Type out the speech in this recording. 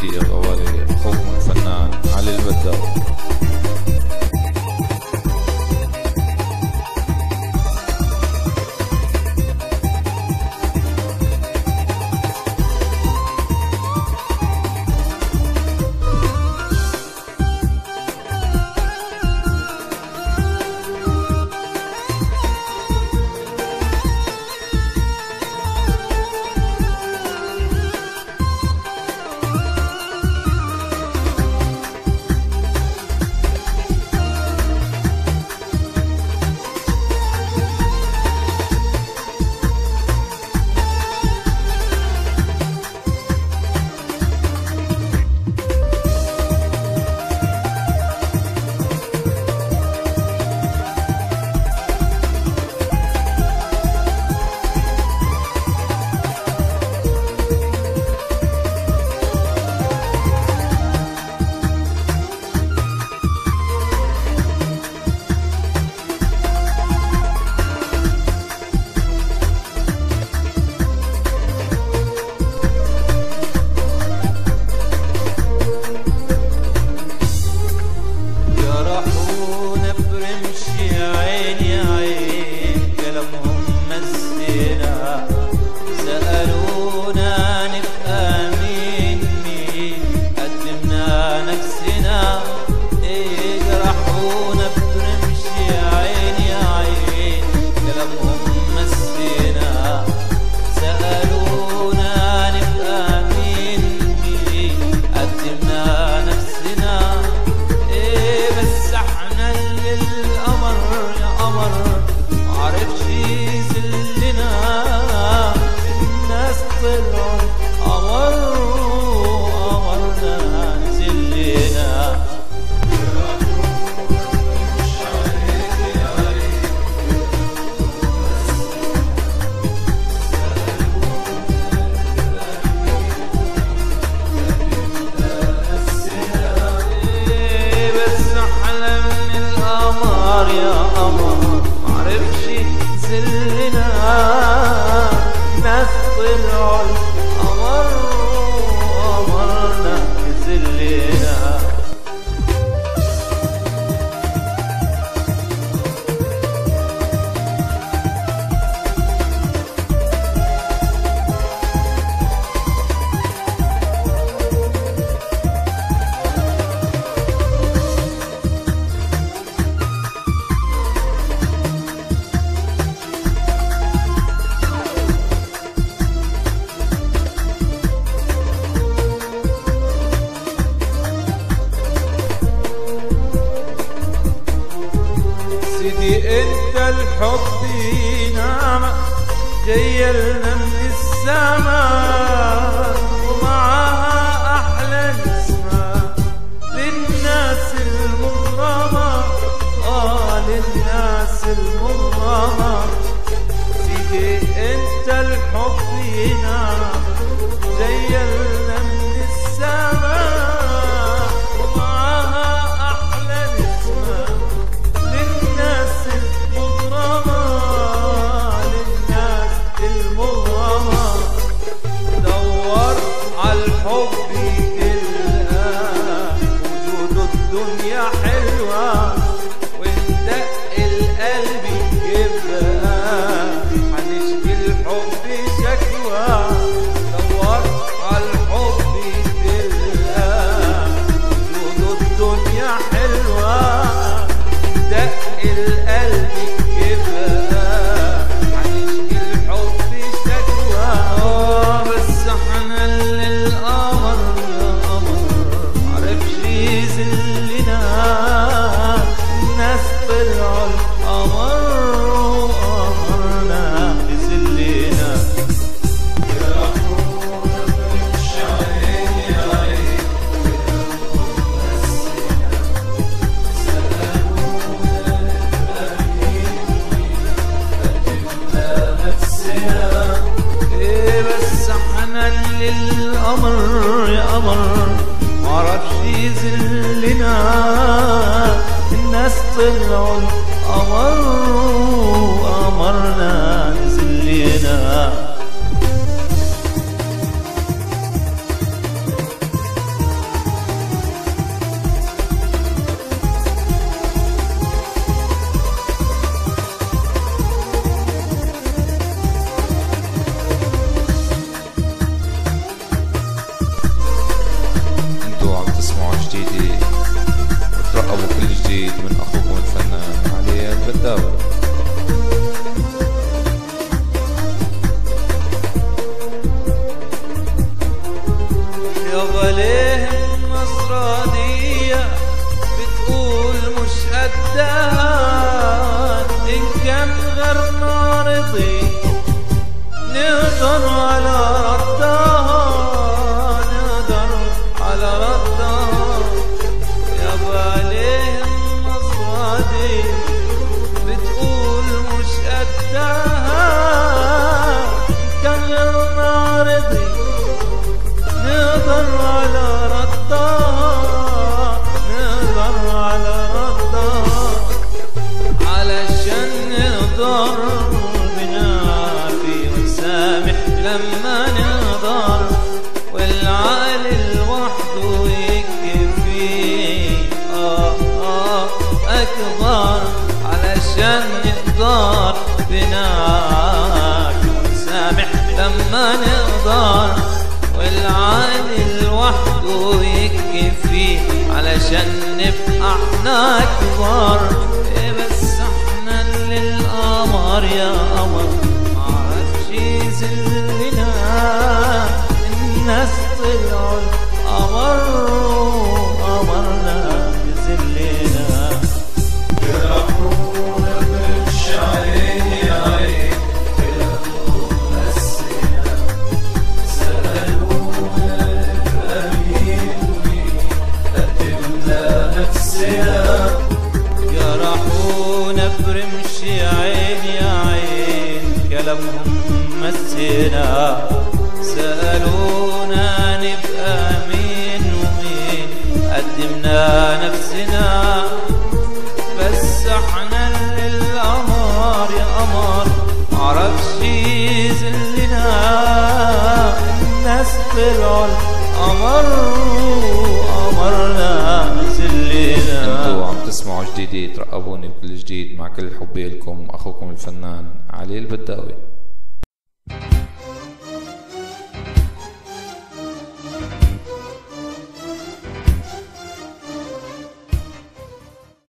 تحياتي غوالي أخوكم الفنان علي البداوي. انت الحب نعمة جاية لنا من السماء، ومعاها احلى نسمة للناس المغرمة، للناس المغرمة. سيدي انت الحب نعمة جاية لنا من السماء، ومعاها احلى نسمة للناس المغرمة، للناس المغرمة. دور عالحب تلقى وجود الدنيا حلوة، وندق القلب يبقى هنشكي الحب شكوى. دور عالحب تلقى وجود الدنيا حلوة، دق القلب يبقى هنشكي الحب شكوى. بس احنا اللي القمر يا قمر معرفش يذلنا، الناس طلعوا القمر وقمرنا يذلنا. يا أخونا مش عيني عيني بس احنا اللي القمر يا قمر معرفش يذلنا، الناس طلعوا القمر وقمرنا يذلنا. وليه النصرانية بتقول مش قدها إن كان غيرنا رضي نقدر على ردها نقدر على ردها يابا ليه النصرانية بتقول مش قدها إن كان غيرنا رضي نقدر على ردها نقدر على ردها علشان نقدر بنعفي ونسامح لما نقدر والعقل لوحده يكفي أكبر علشان نقدر بنعفي ونسامح لما نقدر والعقل لوحده يكفي علشان نبقى احنا كبار بس احنا اللي القمر يا قمر معرفش يذلنا الناس طلعوا القمر قمرنا يذلنا جرحونا بالشعرين يا عين جرحونا برمش عين يا عين كلامهم مسنا سألونا نبقى مين ومين قدمنا نفسنا بس احنا اللي القمر يا قمر معرفش يذلنا الناس طلعوا القمر قمرنا ذلنا. انتوا عم تسمعوا جديد ترقبوني بكل جديد مع كل حبي لكم اخوكم الفنان علي البداوي.